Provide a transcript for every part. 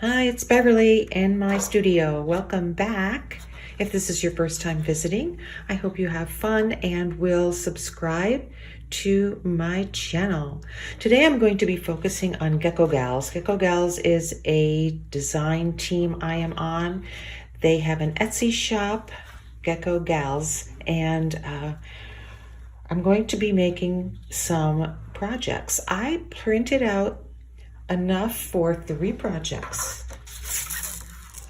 Hi, it's Beverly in my studio. Welcome back. If this is your first time visiting, I hope you have fun and will subscribe to my channel. Today I'm going to be focusing on Gecko Galz. Gecko Galz is a design team I am on. They have an Etsy shop, Gecko Galz, and I'm going to be making some projects. I printed out enough for 3 projects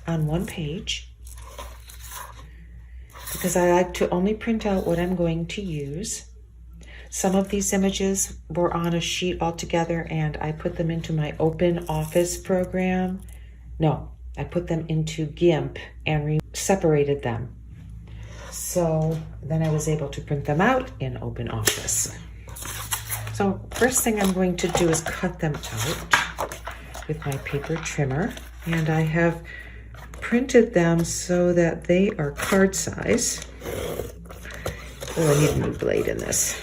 on one page because I like to only print out what I'm going to use. Some of these images were on a sheet altogether and I put them into my Open Office program. No, I put them into GIMP and separated them. So then I was able to print them out in Open Office. So first thing I'm going to do is cut them out with my paper trimmer, and I have printed them so that they are card size. Oh, I need a new blade in this.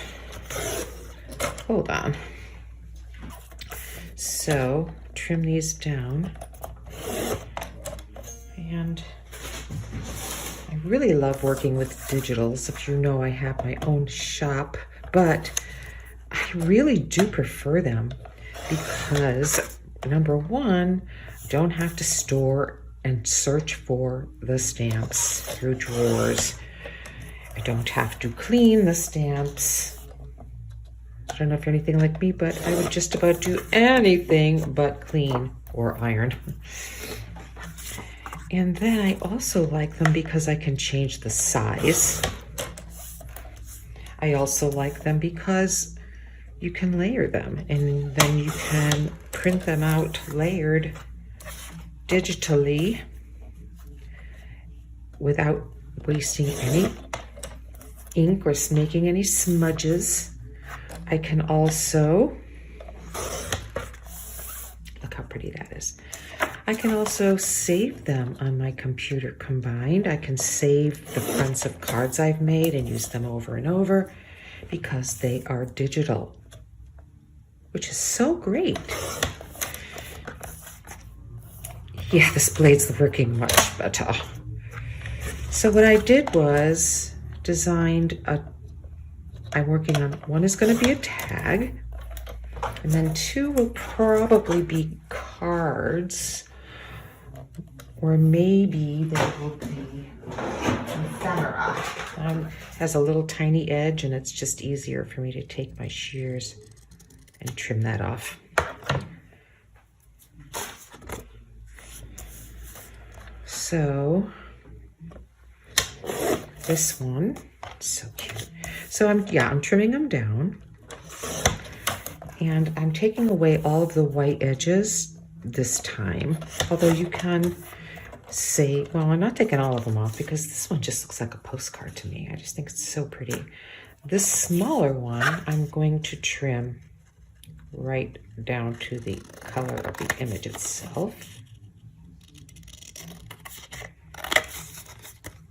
Hold on. So trim these down, and I really love working with digitals. If you know, I have my own shop, but I really do prefer them because number one, I don't have to store and search for the stamps through drawers. I don't have to clean the stamps. I don't know if you're anything like me, but I would just about do anything but clean or iron. And then I also like them because I can change the size. I also like them because you can layer them, and then you can print them out layered digitally without wasting any ink or making any smudges. I can also, look how pretty that is. I can also save them on my computer combined. I can save the fronts of cards I've made and use them over and over because they are digital, which is so great. Yeah, this blade's working much better. So what I did was I'm working on, one is going to be a tag, and then 2 will probably be cards, or maybe there will be ephemera. Has a little tiny edge, and it's just easier for me to take my shears and trim that off. So this one, so cute. So I'm trimming them down, and I'm taking away all of the white edges this time. Although you can say, well, I'm not taking all of them off because this one just looks like a postcard to me. I just think it's so pretty. This smaller one, I'm going to trim right down to the color of the image itself.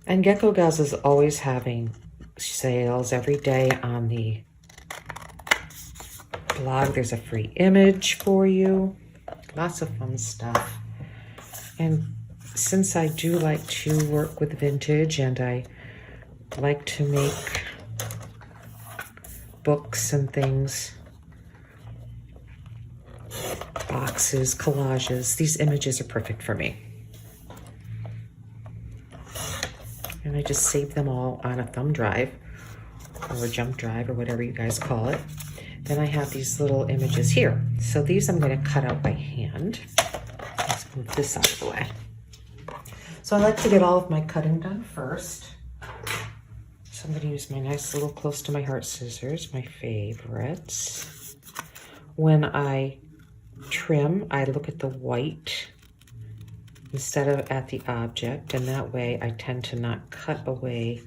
And Gecko Galz is always having sales every day on the blog. There's a free image for you. Lots of fun stuff. And since I do like to work with vintage and I like to make books and things, boxes, collages, these images are perfect for me. And I just save them all on a thumb drive or a jump drive or whatever you guys call it. Then I have these little images here. So these I'm going to cut out by hand. Let's move this out of the way. So I like to get all of my cutting done first. So I'm going to use my nice little close to my heart scissors, my favorites. When I trim, I look at the white instead of at the object, and that way I tend to not cut away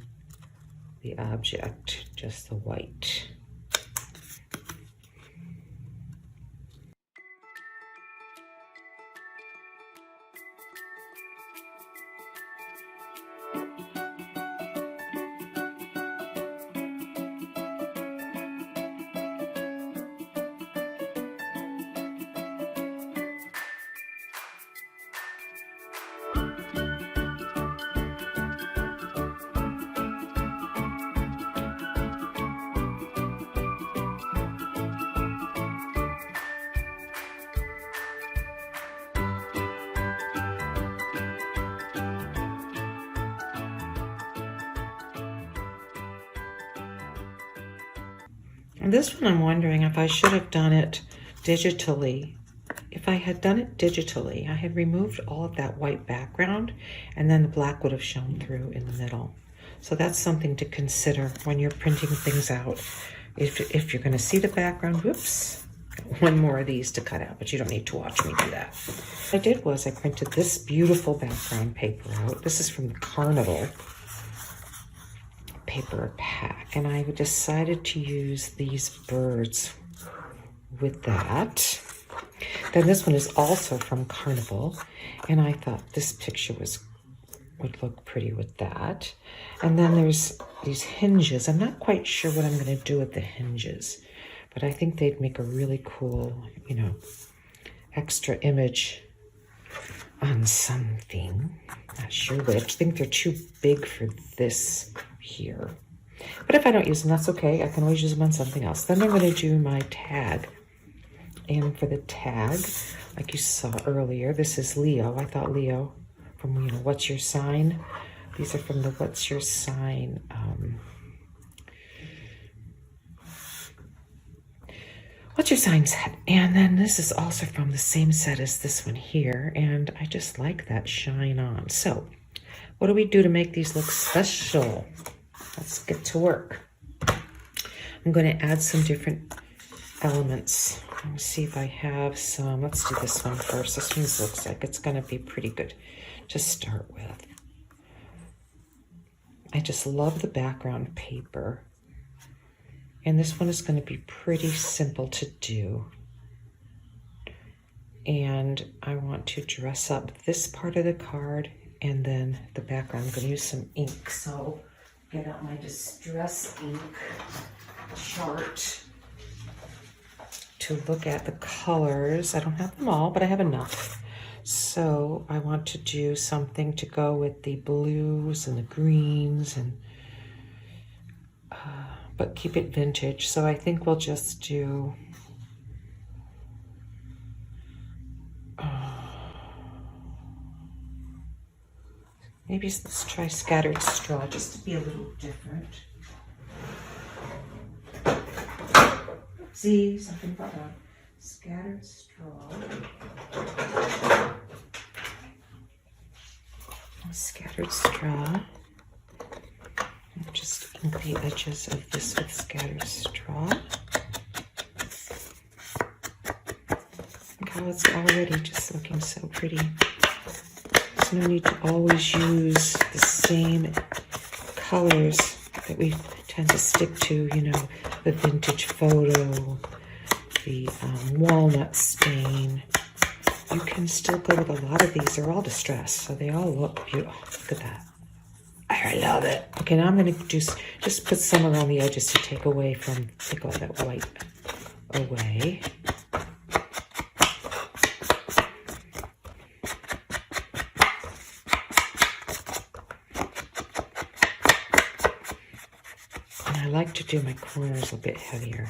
the object, just the white. And this one I'm wondering if I should have done it digitally. If I had done it digitally, I had removed all of that white background and then the black would have shown through in the middle. So that's something to consider when you're printing things out. If you're going to see the background, whoops, one more of these to cut out, but you don't need to watch me do that. What I did was I printed this beautiful background paper out. This is from the Carnival paper pack, and I decided to use these birds with that. Then this one is also from Carnival, and I thought this picture would look pretty with that. And then there's these hinges. I'm not quite sure what I'm going to do with the hinges, but I think they'd make a really cool, you know, extra image on something. Not sure which. I think they're too big for this here. But if I don't use them, that's okay. I can always use them on something else. Then I'm going to do my tag. And for the tag, like you saw earlier, this is Leo. I thought Leo from, you know, What's Your Sign? These are from the What's Your Sign What's Your Sign set. And then this is also from the same set as this one here. And I just like that shine on. So what do we do to make these look special? Let's get to work. I'm going to add some different elements. Let me see if I have some. Let's do this one first. This one looks like it's going to be pretty good to start with. I just love the background paper. And this one is going to be pretty simple to do. And I want to dress up this part of the card and then the background. I'm going to use some ink. So get out my Distress ink chart to look at the colors. I don't have them all, but I have enough. So I want to do something to go with the blues and the greens, and but keep it vintage. So I think we'll just do maybe let's try Scattered Straw just to be a little different. See, something about that. Scattered Straw. Scattered Straw. Just ink the edges of this with Scattered Straw. Look how it's already just looking so pretty. There's no need to always use the same colors that we tend to stick to, you know, the vintage photo, the walnut stain. You can still go with a lot of these. They're all distressed, so they all look beautiful. Look at that. I love it. Okay, now I'm going to just put some around the edges to take all that white away. And I like to do my corners a bit heavier.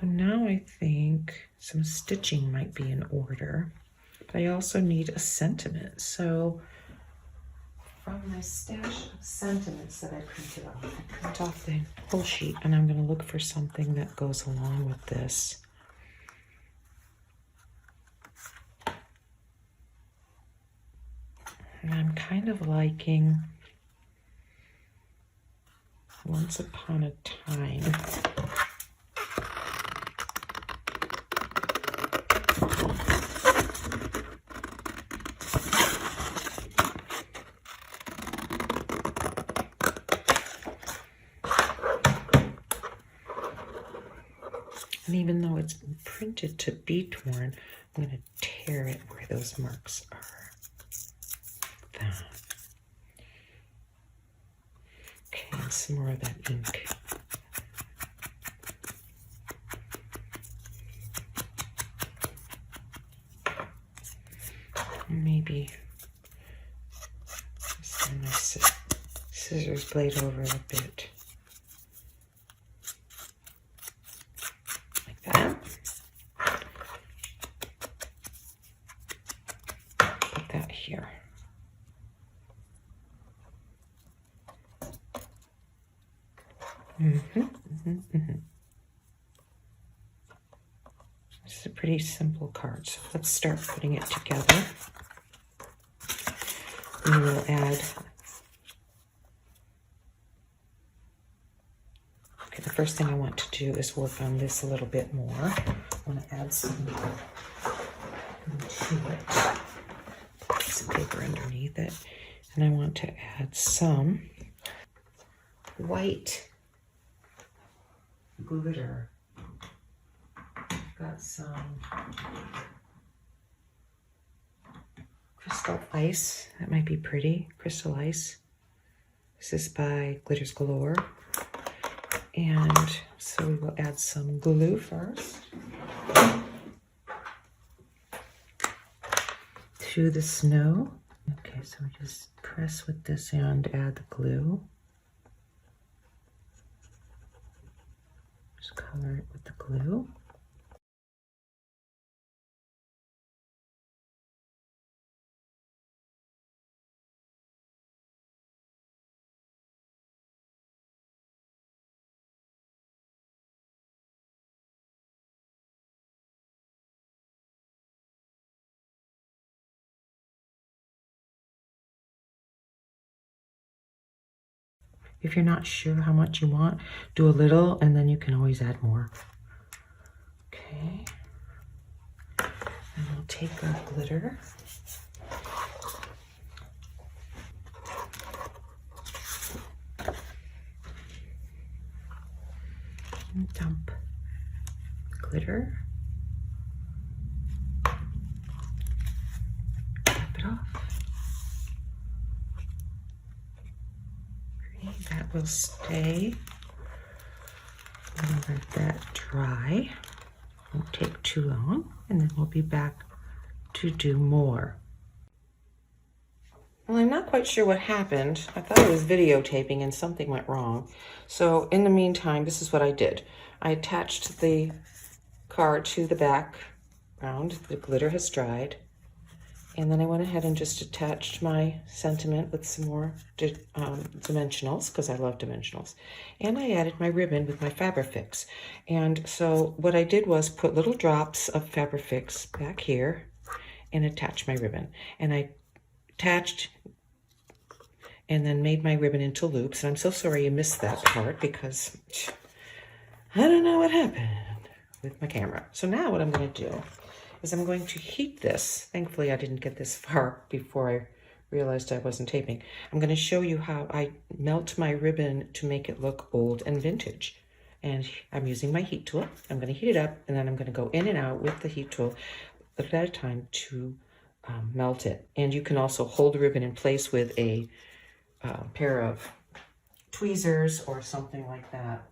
So now I think some stitching might be in order, but I also need a sentiment. So from my stash of sentiments that I printed off, I print off the whole sheet, and I'm going to look for something that goes along with this. And I'm kind of liking Once Upon a Time. And even though it's been printed to be torn, I'm going to tear it where those marks are. That. Okay, and some more of that ink. Maybe some nice scissors blade over a bit. Like that. Put that here. This is a pretty simple card, so let's start putting it together. We will add, okay, the first thing I want to do is work on this a little bit more. I want to add some to it, some paper underneath it, and I want to add some white glitter. Got some crystal ice. That might be pretty. Crystal ice. This is by Glitters Galore. And so we will add some glue first to the snow. Okay, so we just press with this and add the glue. Just color it with the glue. If you're not sure how much you want, do a little and then you can always add more. Okay. And we'll take our glitter. And dump glitter. Tap it off. That will stay. And let that dry. Won't take too long, and then we'll be back to do more. Well, I'm not quite sure what happened. I thought I was videotaping and something went wrong. So in the meantime, this is what I did. I attached the card to the background. The glitter has dried. And then I went ahead and just attached my sentiment with some more dimensionals, because I love dimensionals. And I added my ribbon with my Fabrifix. And so what I did was put little drops of Fabrifix back here and attach my ribbon. And I attached and then made my ribbon into loops. And I'm so sorry you missed that part because I don't know what happened with my camera. So now what I'm going to do is I'm going to heat this. Thankfully, I didn't get this far before I realized I wasn't taping. I'm going to show you how I melt my ribbon to make it look old and vintage. And I'm using my heat tool. I'm going to heat it up, and then I'm going to go in and out with the heat tool a bit at a time to melt it. And you can also hold the ribbon in place with a pair of tweezers or something like that,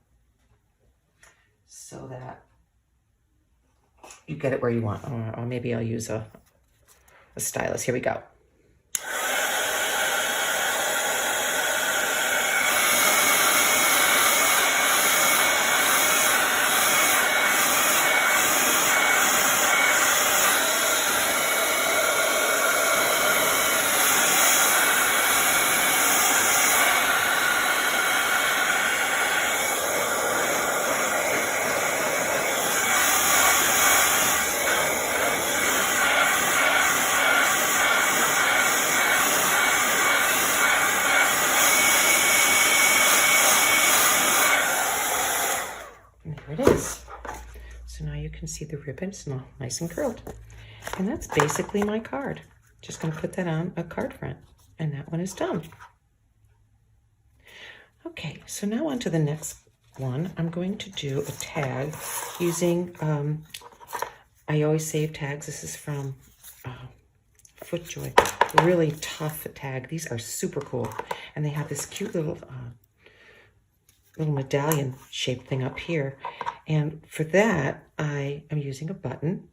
so that you get it where you want. Or maybe I'll use a stylus. Here we go. You can see the ribbon, it's nice and curled. And that's basically my card. Just going to put that on a card front, and that one is done. Okay, so now on to the next one. I'm going to do a tag using, I always save tags. This is from FootJoy. Really tough tag. These are super cool. And they have this cute little medallion shaped thing up here. And for that, I am using a button.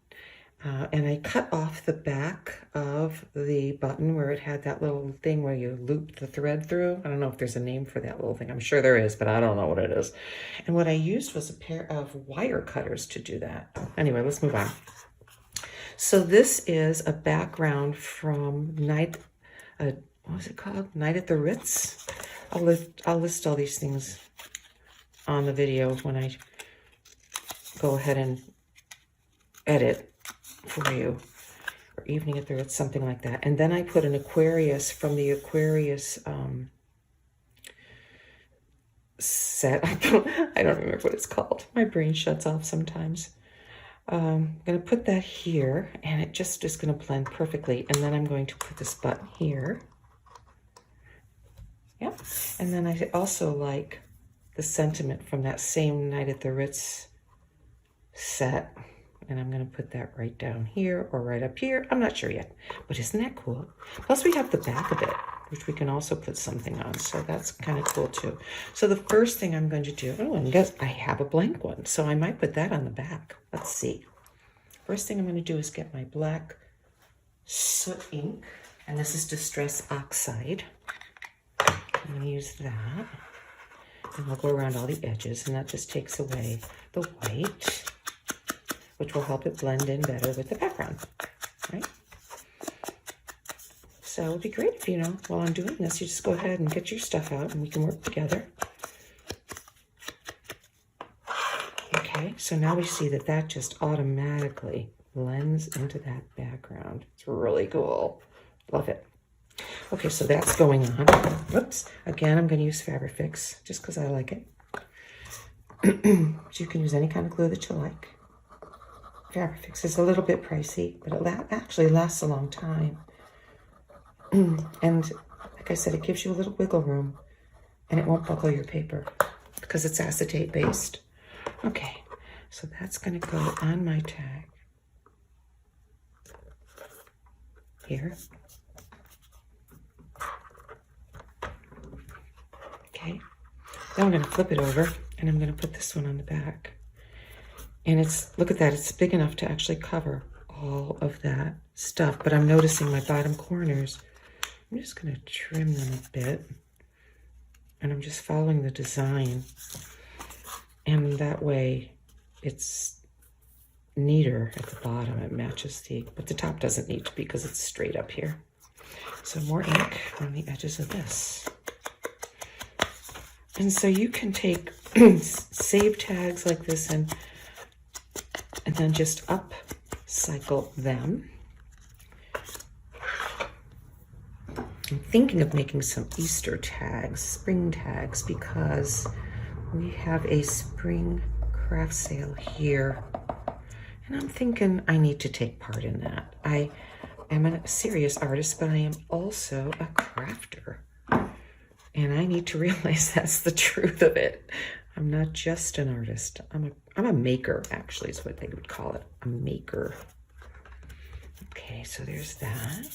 And I cut off the back of the button where it had that little thing where you loop the thread through. I don't know if there's a name for that little thing. I'm sure there is, but I don't know what it is. And what I used was a pair of wire cutters to do that. Anyway, let's move on. So this is a background from what was it called? Night at the Ritz. I'll list all these things on the video when I go ahead and edit for you, or Evening at the Ritz, something like that. And then I put an Aquarius from the Aquarius set. I don't remember what it's called. My brain shuts off sometimes. I'm going to put that here, and it just is going to blend perfectly. And then I'm going to put this button here. Yep. And then I also like the sentiment from that same Night at the Ritz set. And I'm going to put that right down here or right up here. I'm not sure yet, but isn't that cool? Plus we have the back of it, which we can also put something on. So that's kind of cool too. So the first thing I'm going to do, oh, and guess I have a blank one. So I might put that on the back. Let's see. First thing I'm going to do is get my black soot ink. And this is Distress Oxide. I'm going to use that. And I'll go around all the edges, and that just takes away the white, which will help it blend in better with the background, right? So it would be great if, while I'm doing this, you just go ahead and get your stuff out and we can work together. Okay, so now we see that that just automatically blends into that background. It's really cool. Love it. Okay, so that's going on. Whoops. Again, I'm going to use Fabrifix just because I like it. But you can use any kind of glue that you like. Fabrifix is a little bit pricey, but it actually lasts a long time. And like I said, it gives you a little wiggle room, and it won't buckle your paper because it's acetate based. Okay, so that's going to go on my tag here. Okay, then I'm going to flip it over, and I'm going to put this one on the back. And look at that, it's big enough to actually cover all of that stuff, but I'm noticing my bottom corners. I'm just going to trim them a bit, and I'm just following the design, and that way it's neater at the bottom. It matches but the top doesn't need to be because it's straight up here. So more ink on the edges of this. And so you can take save tags like this and then just upcycle them. I'm thinking of making some Easter tags, spring tags, because we have a spring craft sale here. And I'm thinking I need to take part in that. I am a serious artist, but I am also a crafter. And I need to realize that's the truth of it. I'm not just an artist. I'm a maker, actually, is what they would call it. A maker. Okay, so there's that.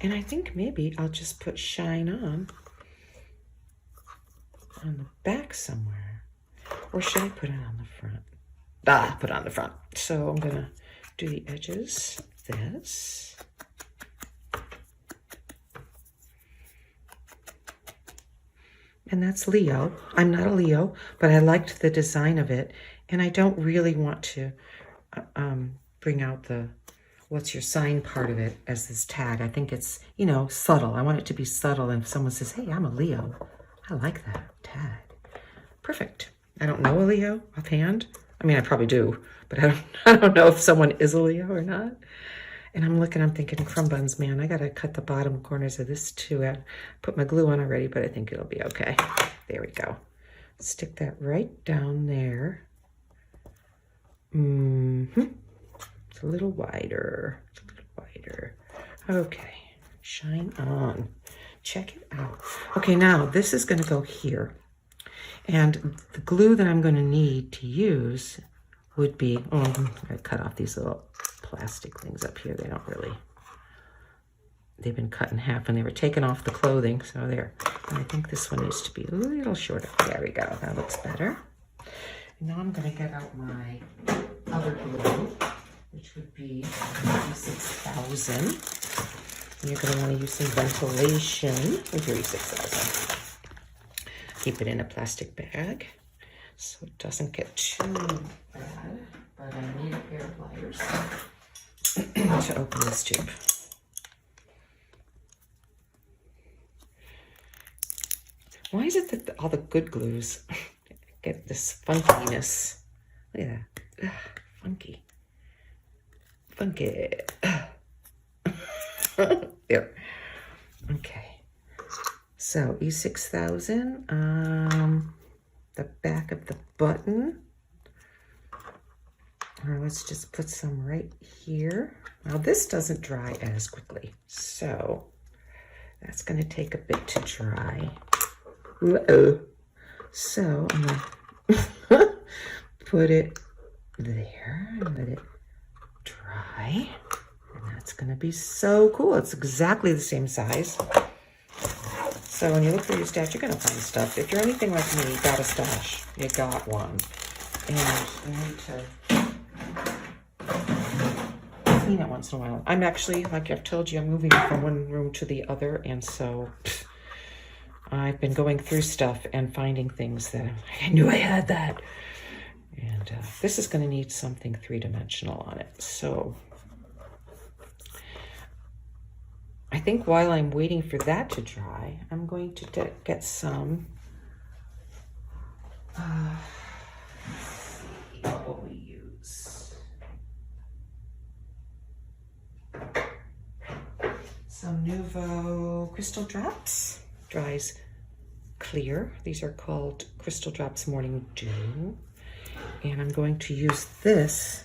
And I think maybe I'll just put Shine on the back somewhere. Or should I put it on the front? Put it on the front. So I'm going to do the edges, this. And that's Leo. I'm not a Leo, but I liked the design of it. And I don't really want to bring out the what's your sign part of it as this tag. I think it's, subtle. I want it to be subtle. And if someone says, hey, I'm a Leo, I like that tag. Perfect. I don't know a Leo offhand. I mean, I probably do, but I don't know if someone is a Leo or not. And I'm thinking, crumb buns, man, I got to cut the bottom corners of this too. I put my glue on already, but I think it'll be okay. There we go. Stick that right down there. It's a little wider. It's a little wider. Okay. Shine on. Check it out. Okay, now this is going to go here. And the glue that I'm going to need to use would be, I'm going to cut off these little plastic things up here. They've been cut in half and they were taken off the clothing. So there. And I think this one needs to be a little shorter. There we go. That looks better. And now I'm going to get out my other glue, which which would be 6,000. And you're going to want to use some ventilation with your E6000. Keep it in a plastic bag so it doesn't get too bad. But I need a pair of pliers to open this tube. Why is it that all the good glues get this funkiness? Look at that. Ugh, funky. Funky. There. Okay. So E6000. The back of the button. Or let's just put some right here. Now this doesn't dry as quickly, so that's going to take a bit to dry. Uh-oh. So I'm going to put it there and let it dry. And that's going to be so cool. It's exactly the same size. So when you look for your stash, you're going to find stuff. If you're anything like me, you got a stash. You got one. And you need to clean it once in a while. I'm actually, like I've told you, I'm moving from one room to the other. And so I've been going through stuff and finding things that I knew I had that. And this is going to need something three-dimensional on it. So I think while I'm waiting for that to dry, I'm going to get some, what will we use? Some Nuvo crystal drops. Dries clear. These are called Crystal Drops Morning Dew. And I'm going to use this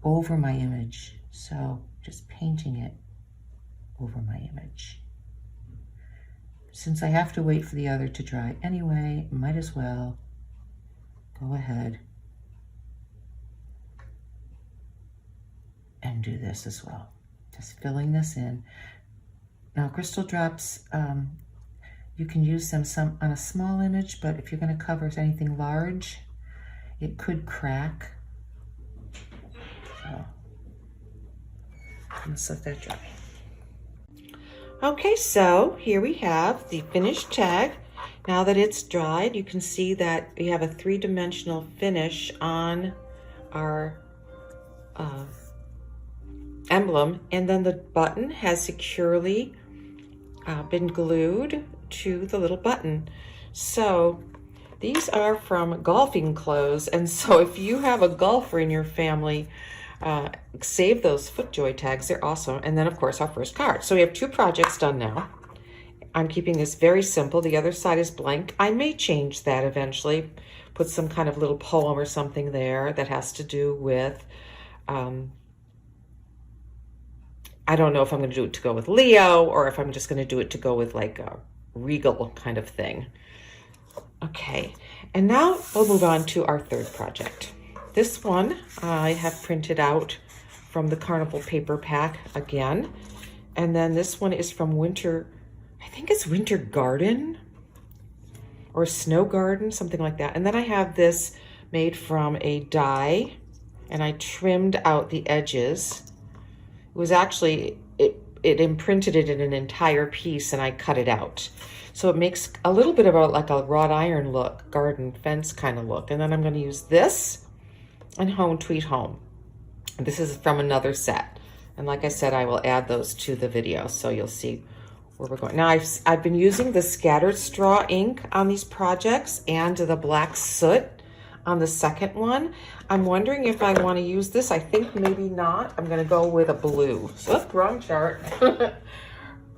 over my image. So just painting it over my image. Since I have to wait for the other to dry anyway, might as well go ahead and do this as well. Just filling this in. Now crystal drops, you can use them some on a small image, but if you're going to cover anything large, it could crack. So let's let that dry. Okay, so here we have the finished tag. Now that it's dried, you can see that we have a three-dimensional finish on our emblem, and then the button has securely been glued to the little button. So these are from golfing clothes, and so if you have a golfer in your family, save those FootJoy tags. They're awesome. And then of course our first card. So we have two projects done now. I'm keeping this very simple. The other side is blank. I may change that eventually, put some kind of little poem or something there that has to do with I don't know if I'm going to do it to go with Leo or if I'm just going to do it to go with like a regal kind of thing. Okay, and now we'll move on to our third project. This one I have printed out from the Carnival paper pack again. And then this one is from Winter, I think it's Winter Garden or Snow Garden, something like that. And then I have this made from a die, and I trimmed out the edges. It was actually, it imprinted it in an entire piece, and I cut it out. So it makes a little bit of a, like a wrought iron look, garden fence kind of look. And then I'm going to use this and Home Tweet Home. This is from another set. And like I said, I will add those to the video so you'll see where we're going. Now I've been using the scattered straw ink on these projects and the black soot on the second one. I'm wondering if I want to use this. I think maybe not. I'm going to go with a blue. Oops, wrong chart.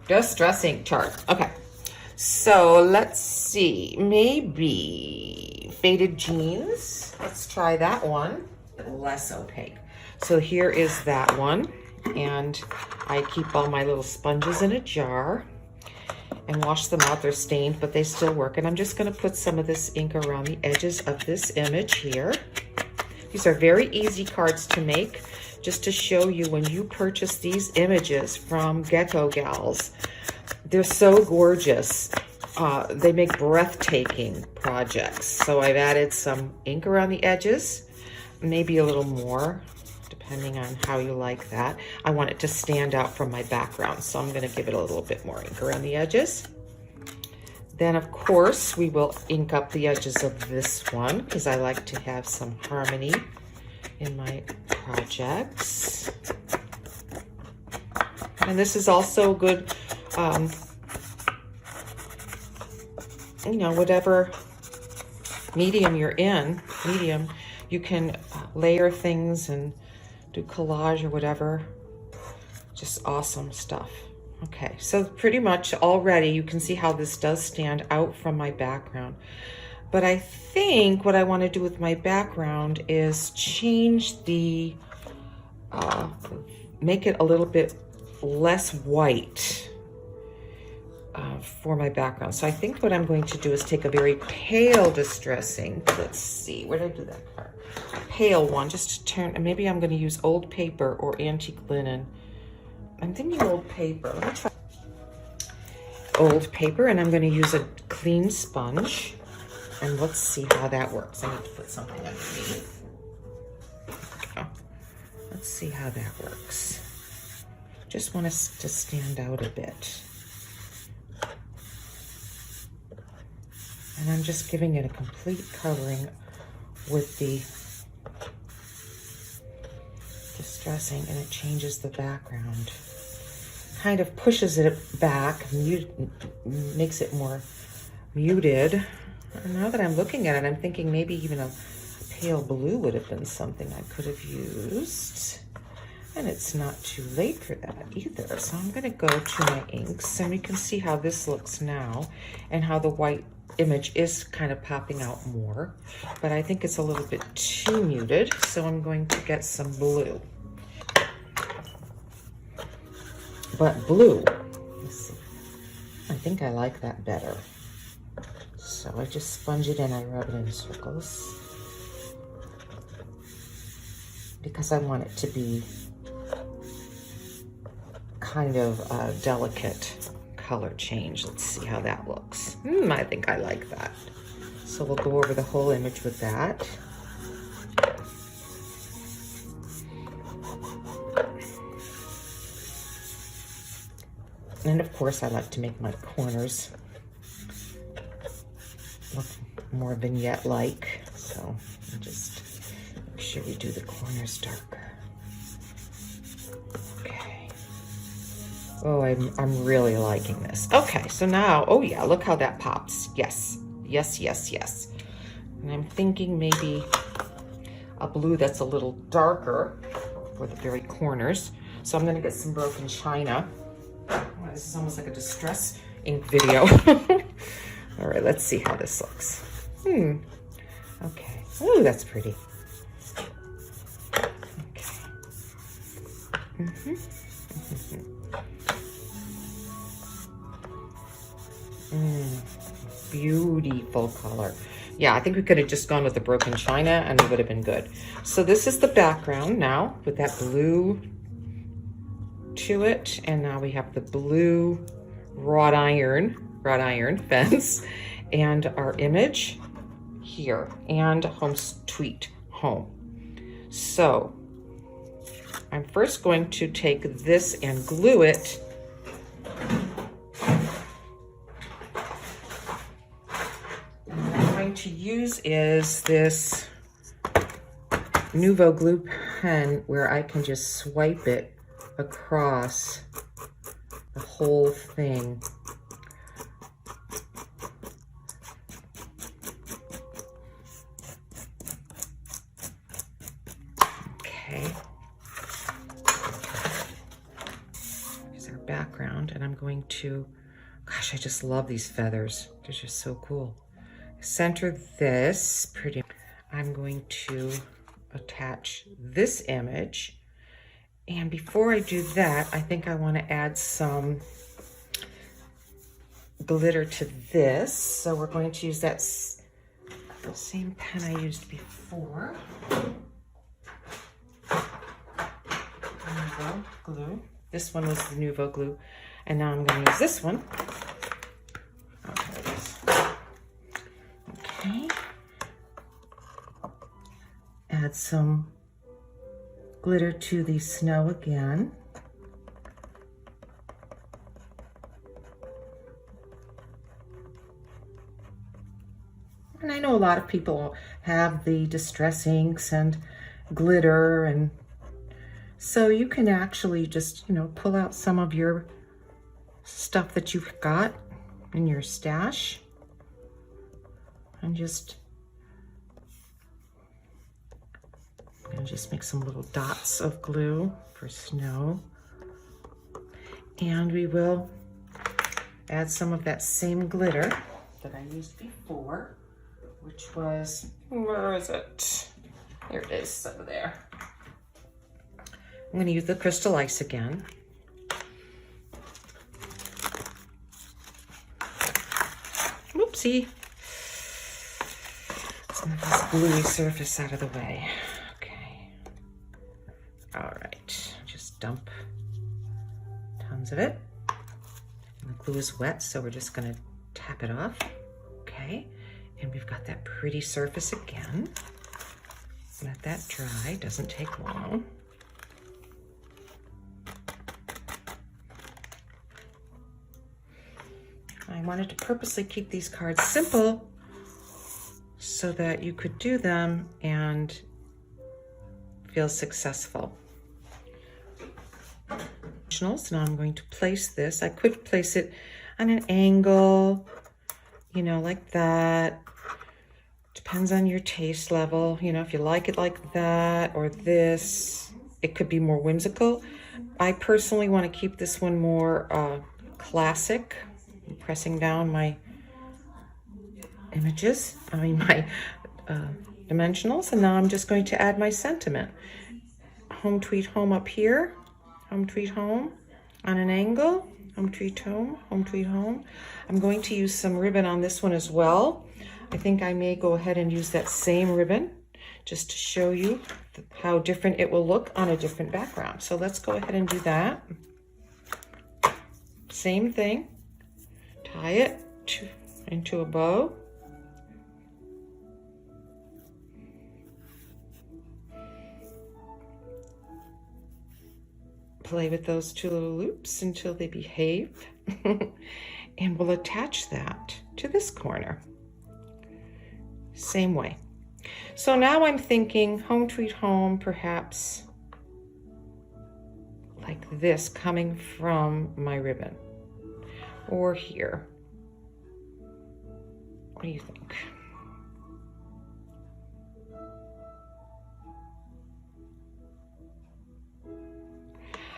Distress ink chart. Okay. So let's see. Maybe Faded Jeans. Let's try that one. Less opaque. So here is that one. And I keep all my little sponges in a jar and wash them out. They're stained, but they still work. And I'm just going to put some of this ink around the edges of this image here. These are very easy cards to make, just to show you when you purchase these images from Gecko Galz. They're so gorgeous. They make breathtaking projects. So I've added some ink around the edges, maybe a little more, depending on how you like that. I want it to stand out from my background, so I'm going to give it a little bit more ink around the edges. Then, of course, we will ink up the edges of this one because I like to have some harmony in my projects. And this is also good, you know, whatever medium you're in, you can layer things and do collage or whatever. Just awesome stuff. Okay, so pretty much already you can see how this does stand out from my background. But I think what I want to do with my background is change the, make it a little bit less white for my background. So I think what I'm going to do is take a very pale distressing, let's see, where did I do that part? A pale one, just to turn, and maybe I'm going to use old paper or antique linen. I'm thinking old paper. Let me try old paper, and I'm going to use a clean sponge. And let's see how that works. I need to put something underneath. Oh, let's see how that works. Just want us to stand out a bit. And I'm just giving it a complete covering with the distressing, and it changes the background. Kind of pushes it back, makes it more muted. And now that I'm looking at it, I'm thinking maybe even a pale blue would have been something I could have used. And it's not too late for that either. So I'm going to go to my inks, and we can see how this looks now and how the white image is kind of popping out more. But I think it's a little bit too muted, so I'm going to get some blue. But blue, let's see, I think I like that better. So I just sponge it in, I rub it in circles because I want it to be kind of a delicate color change. Let's see how that looks. I think I like that. So we'll go over the whole image with that. And of course, I like to make my corners look more vignette-like. So just make sure we do the corners darker. Okay. Oh, I'm really liking this. Okay, so now, oh yeah, look how that pops. Yes, yes, yes, yes. And I'm thinking maybe a blue that's a little darker for the very corners. So I'm gonna get some broken china. Oh, this is almost like a distress ink video. All right, let's see how this looks. Okay. Ooh, that's pretty. Okay. Beautiful color. Yeah, I think we could have just gone with the broken china and it would have been good. So this is the background now with that blue to it, and now we have the blue wrought iron fence and our image here and home sweet home. So I'm first going to take this and glue it what I'm going to use is this Nuvo glue pen where I can just swipe it across the whole thing. Okay. Here's our background, and I'm going to, gosh, I just love these feathers. They're just so cool. Center this pretty. I'm going to attach this image. And before I do that, I think I want to add some glitter to this. So we're going to use that same pen I used before. Nuvo glue. This one was the Nuvo glue. And now I'm going to use this one. Okay. Add some glitter to the snow again. And I know a lot of people have the distress inks and glitter, and so you can actually just, you know, pull out some of your stuff that you've got in your stash and just make some little dots of glue for snow. And we will add some of that same glitter that I used before, which was, where is it? There it is, over there. I'm going to use the crystal ice again. Whoopsie. Let's move this gluey surface out of the way. Okay. All right. Just dump tons of it. And the glue is wet, so we're just going to tap it off. Okay. And we've got that pretty surface again. Let that dry. Doesn't take long. I wanted to purposely keep these cards simple so that you could do them and feel successful. Now I'm going to place this. I could place it on an angle, you know, like that. Depends on your taste level. You know, if you like it like that or this, it could be more whimsical. I personally want to keep this one more classic. I'm pressing down my images, my dimensionals, and now I'm just going to add my sentiment. Home Tweet Home up here, Home Tweet Home on an angle, Home Tweet Home, Home Tweet Home. I'm going to use some ribbon on this one as well. I think I may go ahead and use that same ribbon just to show you how different it will look on a different background. So let's go ahead and do that. Same thing. Tie it into a bow. Play with those two little loops until they behave. And we'll attach that to this corner. Same way. So now I'm thinking Home Tweet Home, perhaps like this coming from my ribbon. Or here. What do you think?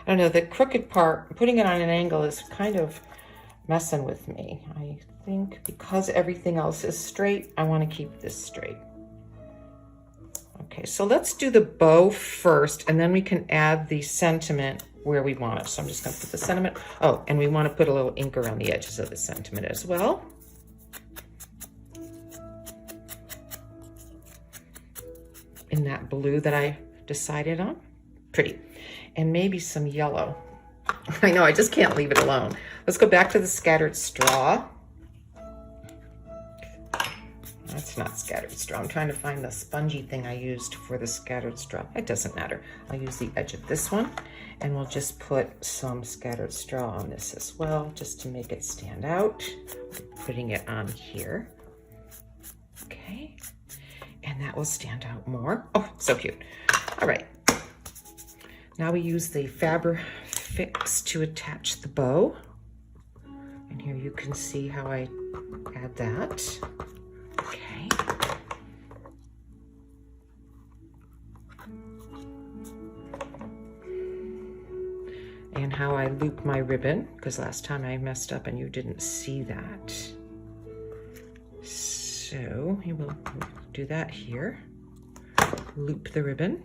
I don't know, the crooked part, putting it on an angle is kind of messing with me. I think because everything else is straight, I want to keep this straight. Okay, so let's do the bow first, and then we can add the sentiment where we want it. So I'm just going to put the sentiment. Oh, and we want to put a little ink around the edges of the sentiment as well. In that blue that I decided on. Pretty. And maybe some yellow. I know, I just can't leave it alone. Let's go back to the scattered straw. That's not scattered straw. I'm trying to find the spongy thing I used for the scattered straw. It doesn't matter. I'll use the edge of this one, and we'll just put some scattered straw on this as well, just to make it stand out. Putting it on here. Okay. And that will stand out more. Oh, so cute. All right. Now we use the Fix to attach the bow. And here you can see how I add that. Okay. And how I loop my ribbon, because last time I messed up and you didn't see that. So you will do that here. Loop the ribbon.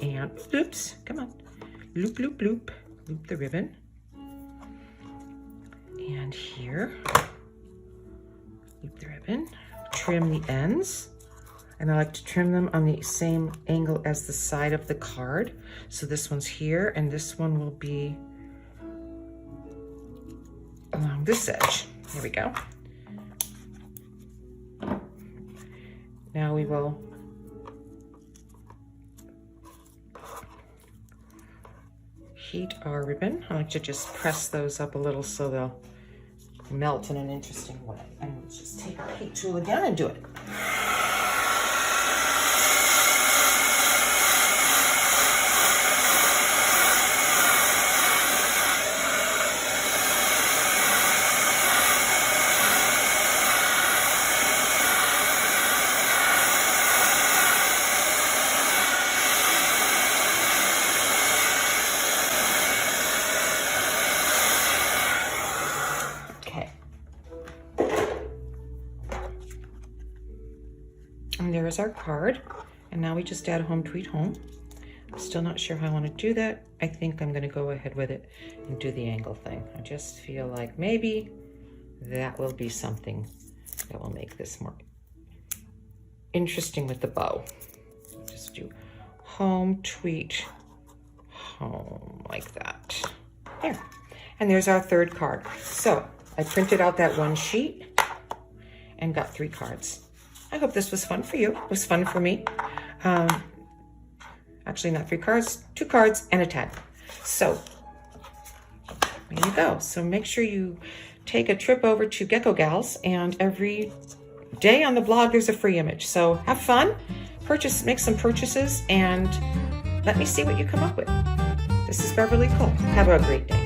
And oops, come on. Loop, loop, loop. Loop the ribbon. And here, loop the ribbon. Trim the ends. And I like to trim them on the same angle as the side of the card. So this one's here, and this one will be along this edge. There we go. Now we will heat our ribbon. I like to just press those up a little so they'll melt in an interesting way. And let's just take our heat tool again and do it. And there's our card. And now we just add Home Tweet Home. I'm still not sure how I want to do that. I think I'm going to go ahead with it and do the angle thing. I just feel like maybe that will be something that will make this more interesting with the bow. Just do Home Tweet Home like that. There. And there's our third card. So I printed out that one sheet and got 3 cards. I hope this was fun for you. It was fun for me. Actually, not 3 cards, 2 cards and a tag. So there you go. So make sure you take a trip over to Gecko Galz, and every day on the blog there's a free image. So have fun, make some purchases, and let me see what you come up with. This is Beverly Cole. Have a great day.